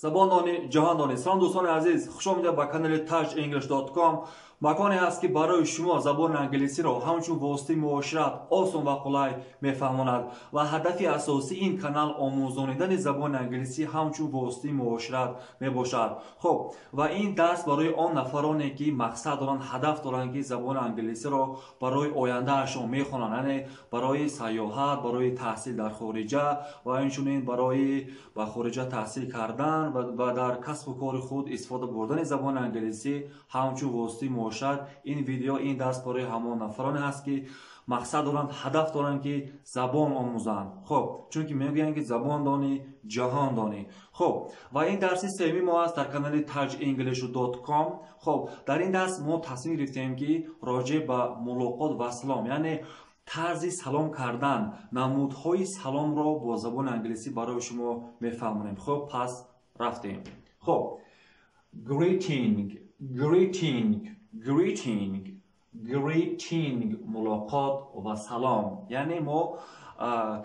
زبان جهان. سلام دوستان عزیز، خوش آمدید به کانال tajenglish.com. مکانی است که برای شما زبان انگلیسی را همچون واسطه معاشرت آسان و قلای میفهماند و هدف اساسی این کانال آموزاندن زبان انگلیسی همچون واسطه معاشرت میباشد. خب و این درس برای آن نفرانی که مقصد دارند، هدف دارند که زبان انگلیسی را برای آینده اشون میخوانند، یعنی برای سیاحت، برای تحصیل در خارجه و همچنین برای به خارجه تحصیل کردن و در کسب و کار خود استفاده بردن زبان انگلیسی همچون واسطه معاشرت. این ویدیو، این درس برای همان نفرانی هست که مقصد دارند، هدف دارند که زبان آموزند. خب چون که میگن که زبان دانی جهان دانی. خب و این درس سومی ما است در کانال tajenglish.com. خب در این درس ما تصمیم گرفتیم که راجع به ملاقات و سلام، یعنی طرز سلام کردن، نمودهای سلام را با زبان انگلیسی برای شما میفهمونیم. خب پس رفتیم. خب greeting ملاقات و سلام، یعنی ما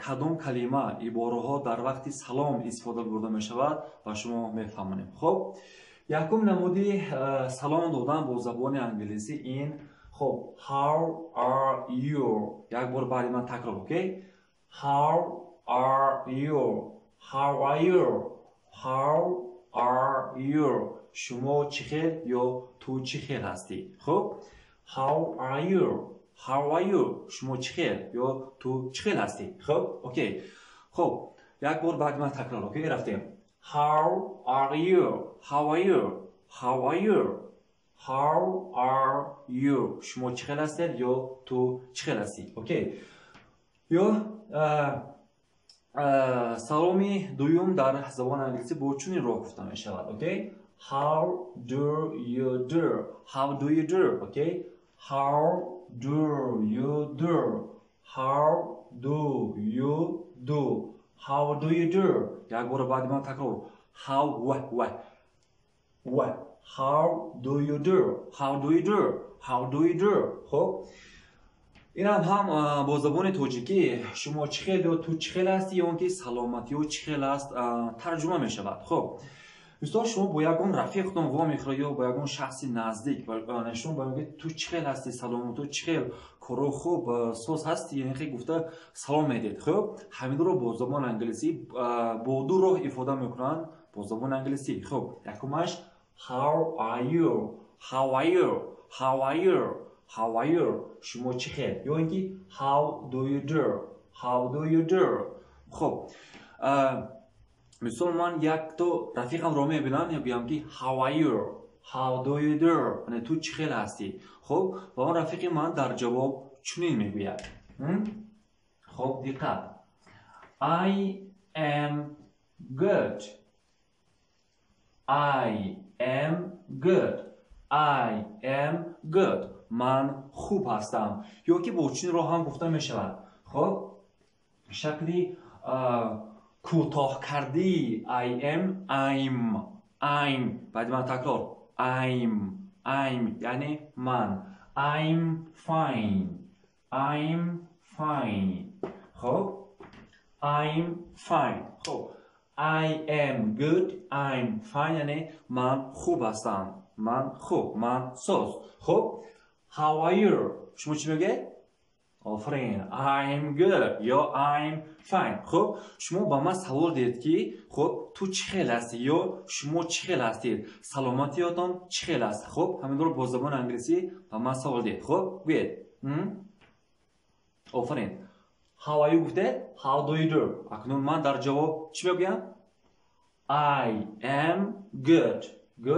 کدام کلمه عباره ها در وقت سلام استفاده برده می شود و شما میفهمونیم. خب یکم نمودی سلام دادن با زبان انگلیسی این. خب how are you، یک بار برای من تکرار. اوکی، how are you شما چخیر یا تو چخیر هستی. خب how are you شما چخیر یا تو چخیر هستی. خب اوکی. خب یک بار بعد من تکرار. اوکی رفتیم. how are you شما چخیر هستید یا تو چخیر هستی. اوکی. یا سلامی دوم در زبان انگلیسی با چنین راه گفته می شود. اوکی، how do you do. اوکی، how do you do. یک بار بعد من تکرار. how do you do. خب این هم با زبان تاجیکی شما چخیل یا تو چخیل هستی یا اونکه سلامتی و چخیل است ترجمه می شود. خب مثلا شما با یگان رفیقتون وا میخوره یا با یگان شخصی نزدیک شما با میگه تو چخیل هستی، سلام، تو چخیل، کارو خوب، سوز هستی، یعنی خیلی گفته سلام میدید. خب همین رو با زبان انگلیسی با دو راه ifade میکنن با زبان انگلیسی. خب یکمش how are you شما چخیر یا اینکه how do you do. خب مثلا من یک تو رفیقم رو میبینم یا بگم که how do you do یعنی تو چخیر هستی. خب و اون رفیق من در جواب چنین میگوید. خب دقت. I am good من خوب هستم. یا که با چنین راه هم گفته می شود. خب شکلی کوتاه کردی I'm بعد من تکرار I'm یعنی من I'm fine. خب I'm fine. خب I am good I'm fine یعنی من خوب هستم، من خوب، من سوز. خب how are you شما چی میگه؟ آفرین I'm good یا I'm fine. خب شما با من سوال دید که خب تو چخیل هستی یا شما چخیل هستید، سلامتیاتون چخیل است. خب همین رو با زبان انگلیسی با من سوال دید. خب گوید آفرین how are you گفته how do you do. اکنون من در جواب چی بگم؟ I am good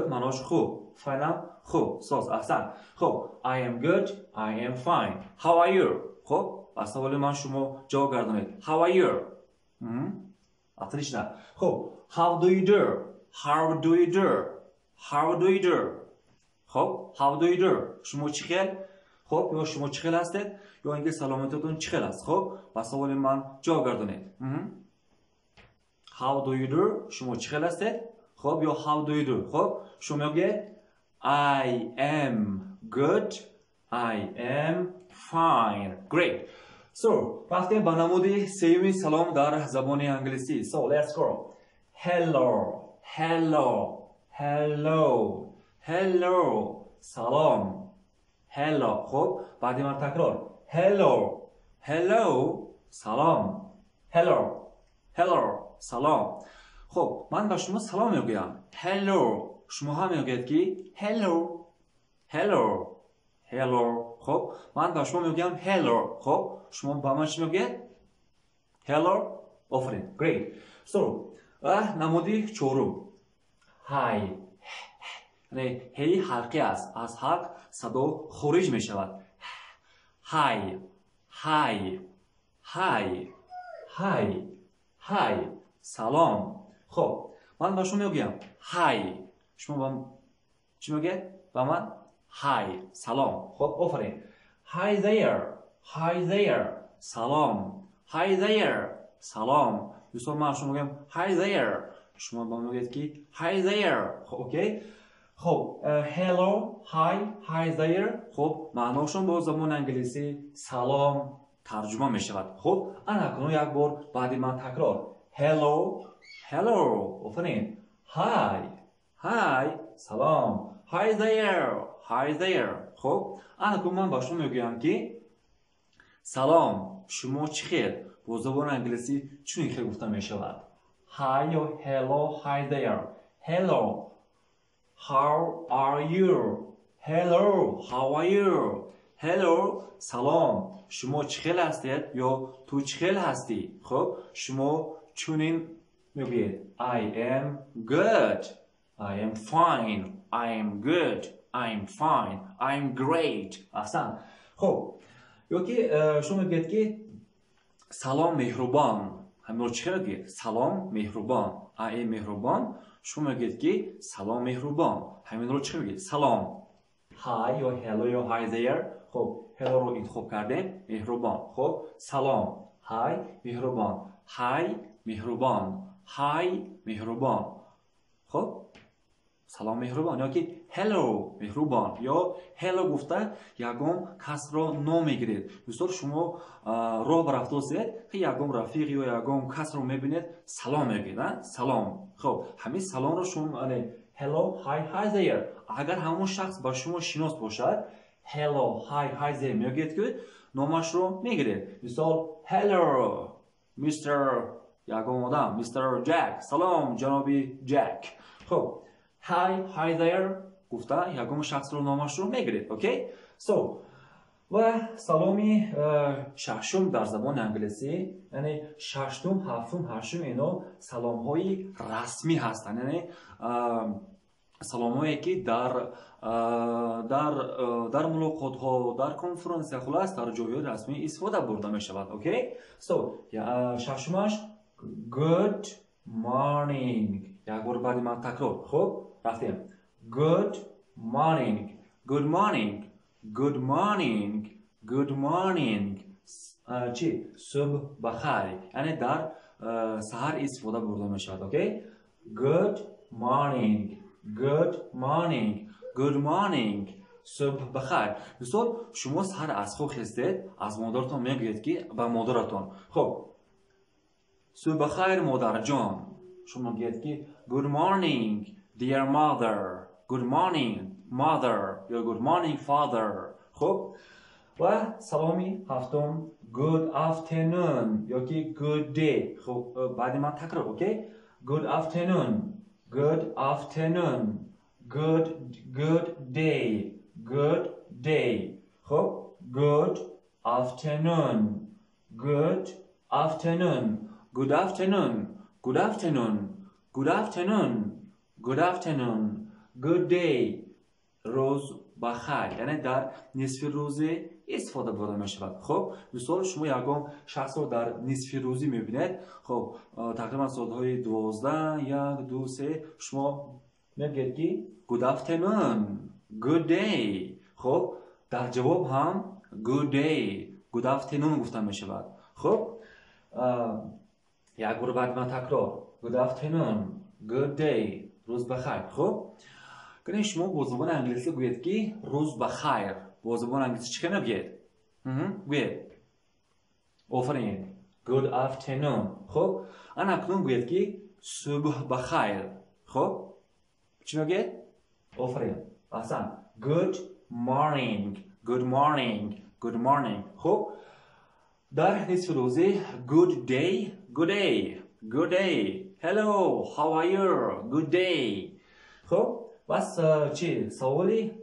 معناش خوب، fine خوب، ساز احسن. خب I am good I am fine how are you. خب از سوال من شما جواب گردانید how are you. отлично. خب how do you do. خب how do you do شما چخیل. خب یا شما چخیل هستید یا اینکه سلامتیتون چخیل است. خب با سوال من جواب گردانید. how do you do شما چخیل هستید. خب یا how do you do. خب شما میگه I am good I am fine. Great. So رفتیم به نمود سوم سلام در زبان انگلیسی. So let's go. Hello hello hello hello سلام hello خب بعدی من تکرار hello hello سلام hello hello سلام خب من با شما سلام میگویم hello شما هم میگوید که hello hello hello خب من با شما میگویم hello خب شما با من چی میگوید hello آفرین great so نمودی چهارم hi یعنی هی حلقی است از حلق صدا خارج می شود hi hi hi hi hi سلام خب من با شما میگم hi شما با چی میگه با من hi سلام خب آفرین hi there سلام hi there سلام دوستان من شما میگم hi there شما با من میگید که hi there خب اوکی خب hello hi there خب معناشون با زبان انگلیسی سلام ترجمه می شود خب انا کنون یک بار بعدی من تکرار hello آفرین hi سلام hi there خب انا کنون من با شما میگویم که سلام شما چی خیر با زبان انگلیسی چون خیر گفته می شود hi or hello hi there hello how are you hello how are you hello سلام شما چخیل هستید یا تو چخیل هستی خب شما چونین میگوید I am good I am fine I am good I am fine I am great احسن خب یا که شما میگوید که سلام مهربان همین رو چخیل بگید سلام مهربان I am مهربان شما میگید که سلام مهربان همین رو چی میگید سلام hi یا hello یا hi there خب hello رو انتخاب کردیم مهربان خب سلام hi مهربان hi مهربان hi مهربان خب سلام مهربان یا که hello مهربان یا hello گفته یگم کس را نمیگیرید دوستان شما راه برفته هستید یگم رفیق یا یگم کس رو میبینید سلام میگید سلام خب همین سلام رو شما hello hi there اگر همون شخص با شما شناس باشد hello hi there میگید که نامش رو میگیرید مثال hello Mr. یگم آدم Mr. Jack سلام جنابی جک خب hi there گفته یگم شخص رو نامش رو میگیرید اوکی so و سلامی ششم در زبان انگلیسی یعنی ششم هفتم هشتم اینا سلام های رسمی هستند یعنی سلام هایی که در ملاقات ها در کنفرانس خلاص در جای رسمی استفاده برده می شود اوکی so ششمش good morning یک بار بعد من تکرار خب رفتیم good morning good morning good morning good morning چی صبح بخیر یعنی در سحر استفاده برده می شود اوکی good morning good morning good morning صبح بخیر دوستان شما سحر از خواب خستید از مادرتون میگویید که به مادرتون خب صبح بخیر مادر جان شما میگویید که good morning dear mother good morning mother یا good morning father خب و سلامی هفتم good afternoon یا که good day خب بعد من تکرار اوکی good afternoon good afternoon good day خب good afternoon good afternoon good afternoon good afternoon good afternoon good afternoon good day روز بخیر یعنی در نصف روزی استفاده برده می شود خب دوستان شما یکم شخص رو در نصف روزی می بینید خب تقریبا ساعت‌های 12 1 2 3 شما میگید که good afternoon good day خب در جواب هم good day good afternoon گفته می شود خب یک بار بعد من تکرار good afternoon good day روز بخیر خب کنید شما با زبان انگلیسی گوید که روز بخیر با زبان انگلیسی چی میگید گوید آفرین good afternoon خب انا اکنون گوید که صبح بخیر خب چی میگه؟ آفرین احسن. good morning good morning good morning. خب در نصف روزی good day good day good day hello how are you good day. خب بس چی سوالی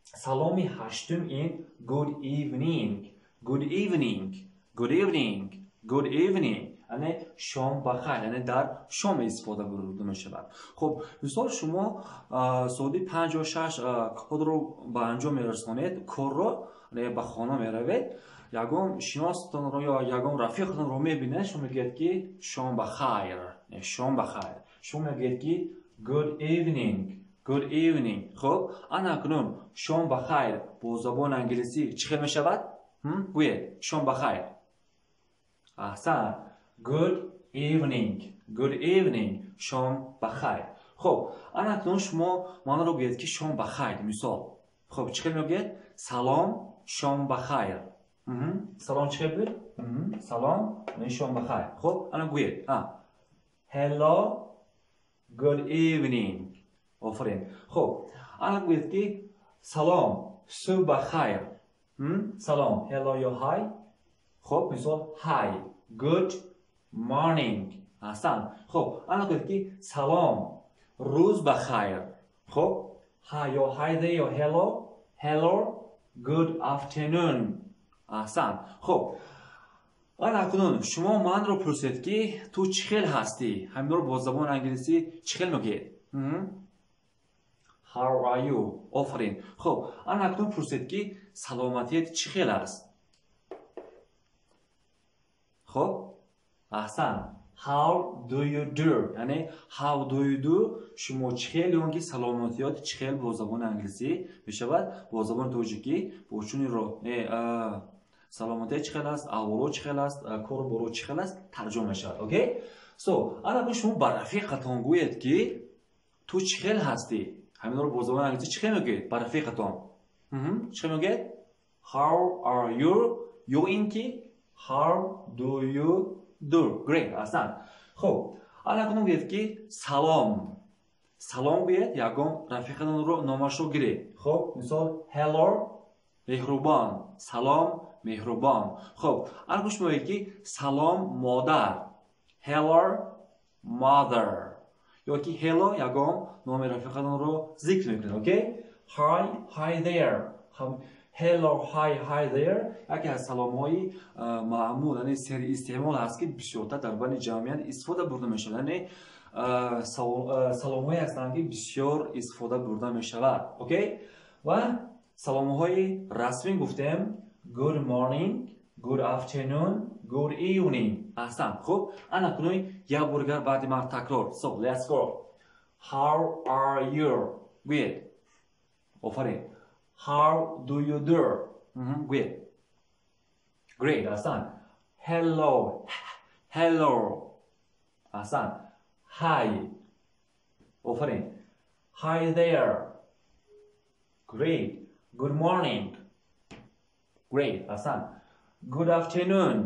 سلامی هشتم این good evening good evening good evening good evening یعنی شام بخیر، یعنی در شام استفاده برده می شود. خب مثال شما سعودی 5 و 6 کار رو به انجام میرسانید، کار رو به خانه میروید، یگان شناستان رو یا یگان رفیقتان رو میبینید، شما میگید که شام بخیر شام بخیر، شما میگید که good evening good evening. خب انا کنون شام بخیر با زبان انگلیسی چی می شود؟ گوید شام بخیر. احسن. good evening good evening شام بخیر. خب انا کنون شما من رو گوید که شام بخیر. مثال خب چی میگید؟ سلام شام بخیر. سلام چی بود؟ سلام یعنی شام بخیر. خب انا گوید hello good evening. آفرین. خب انا گوید که سلام صبح بخیر. سلام hello یا hi. خب مثال hi good morning. احسن. خب انا گوید که سلام روز بخیر. خب hi یا hi there یا hello hello good afternoon. احسن. خب انا کنون شما من رو پرسید که تو چخیل هستی، همین رو با زبان انگلیسی چخیل میگید؟ How are you? آفرین. خب انا کنون پرسید که سلامتیت چخیل است؟ خب احسن. How do you do؟ یعنی how do you do شما چخیل یا که سلامتیت چخیل با زبان انگلیسی بشود، با زبان توجیکی بوچونی رو سلامتی چخیل است، اولو چخیل است، کار برو چخیل است ترجمه شد. اوکی؟ سو انا شما بر رفیقتان گوید که تو چخیل هستی، همین رو با زبان انگلیسی چخیل میگید بر رفیقتان؟ چخیل میگید؟ How are you؟ یو این که How do you do؟ Great. احسن. خب انا کنون گوید که سلام سلام گوید، یگان رفیقتان رو نامش رو گیرید. خب مثال hello مهربان سلام مهربان. خب ارگوش میگه که سلام مادر hello mother، یا که hello یگان نام رفیقتان رو ذکر میکنید. اوکی؟ hi there hello hi there یکی از سلام های معمول یعنی سری استعمال هست که بسیارتر در بین جمعیت استفاده برده میشه، یعنی سلام های هستند که بسیار استفاده برده میشود. اوکی؟ و سلام های رسمی گفتیم good morning good afternoon good evening. احسن. خب انا کنوی یک برگر بعد من تکرار. So let's go. How are you؟ گوید. آفرین. How do you do؟ گوید. Great. احسن. Hello hello. احسن. Hi. آفرین. Hi there. Great. Good morning. Great. احسن. Good afternoon.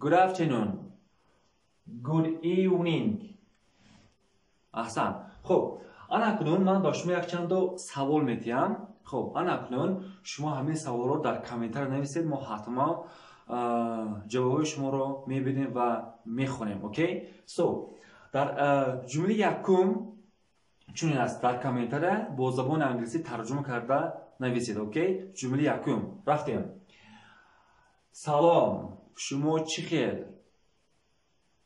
Good afternoon. Good evening. احسن. خب انا کنون من با شما یک چند سوال میتیم. خب انا کنون شما همین سوال رو در کامنتر نویسید، ما حتما جواب شما رو میبینیم و میخونیم. اوکی؟ سو در جمله یکم چون است در کامنتر با زبان انگلیسی ترجمه کرده نویسید. اوکی؟ جمله یکم رفتیم. سلام شما چی خیر؟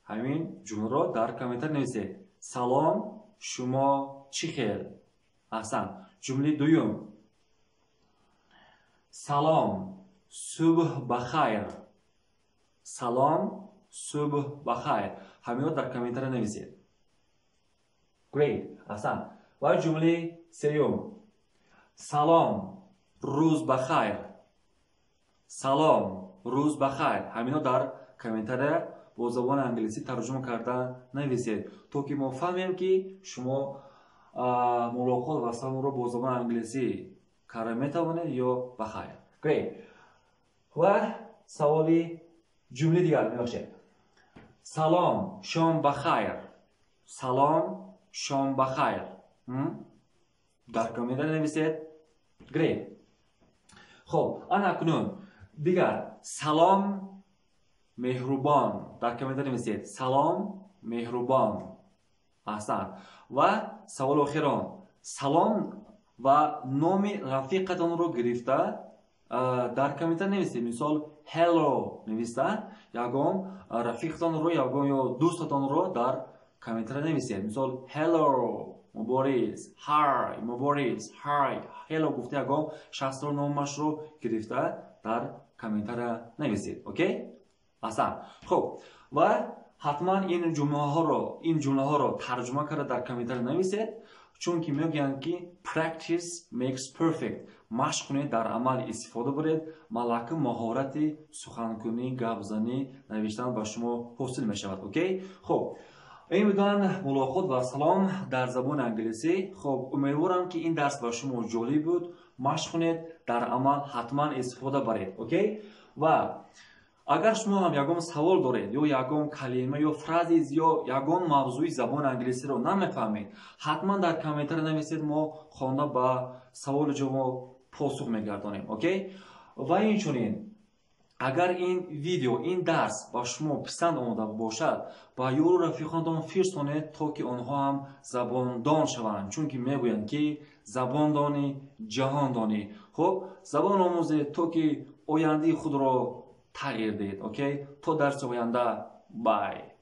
همین جمله رو در کامنتر نویسید. سلام شما چی خیر؟ احسن. جمله دوم. سلام صبح بخیر. سلام صبح بخیر. همین رو در کامنتر نویسید. Great. احسن. و جمله سوم. سلام روز بخیر. سلام روز بخیر. همین رو در کامنتر با زبان انگلیسی ترجمه کرده نویسید تا که ما فهمیم که شما ملاقات و سلام رو با زبان انگلیسی کار میتوانید یا بخیر. Great. و سوالی جمله دیگر میباشید. سلام شام بخیر. салом, шом бахайр. дар комментар нависед. Great. خب انا کنون دیگر سلام مهربان در کامنت نویسید سلام مهربان. احسن. و سوال آخران سلام و نام رفیقتان رو گرفته در کامنت نویسید. مثال hello نویسته یگان رفیقتان رو یگان یا دوستتان رو در کامنت نویسید. مثال hello مبارز های مبارز های hello گفته یگان شخص رو نامش رو گرفته در کامنت نویسید. اوکی؟ احسن. خب و حتما این جمله ها رو ترجمه کرده در کامنتر نویسید چون که میگن که practice makes perfect. مشق کنید در عمل استفاده برید ملکه مهارت سخنگویی گپ زدن نوشتن با شما حاصل می شود. اوکی؟ خب این بودن ملاقات و سلام در زبان انگلیسی. خب امیدوارم که این درس با شما جالب بود. مشق کنید در عمل حتما استفاده برید. اوکی؟ و اگر شما هم یگان سوال دارید یا یگان کلمه یا فراز یا یگان موضوع زبان انگلیسی رو نمیفهمید حتما در کامنتر نویسید ما خوانده با سوال جواب پاسخ میگردانیم. اوکی؟ و اینچنین اگر این ویدیو این درس با شما پسند آمده باشد با یارو رفیقانتان فرستانید تا که آنها هم زبان دان شوند چون که میگویند که زبان دانی جهان دانی. خب زبان آموزید تا که آینده خود را تغییر دهید. اوکی؟ تا درس آینده. بای.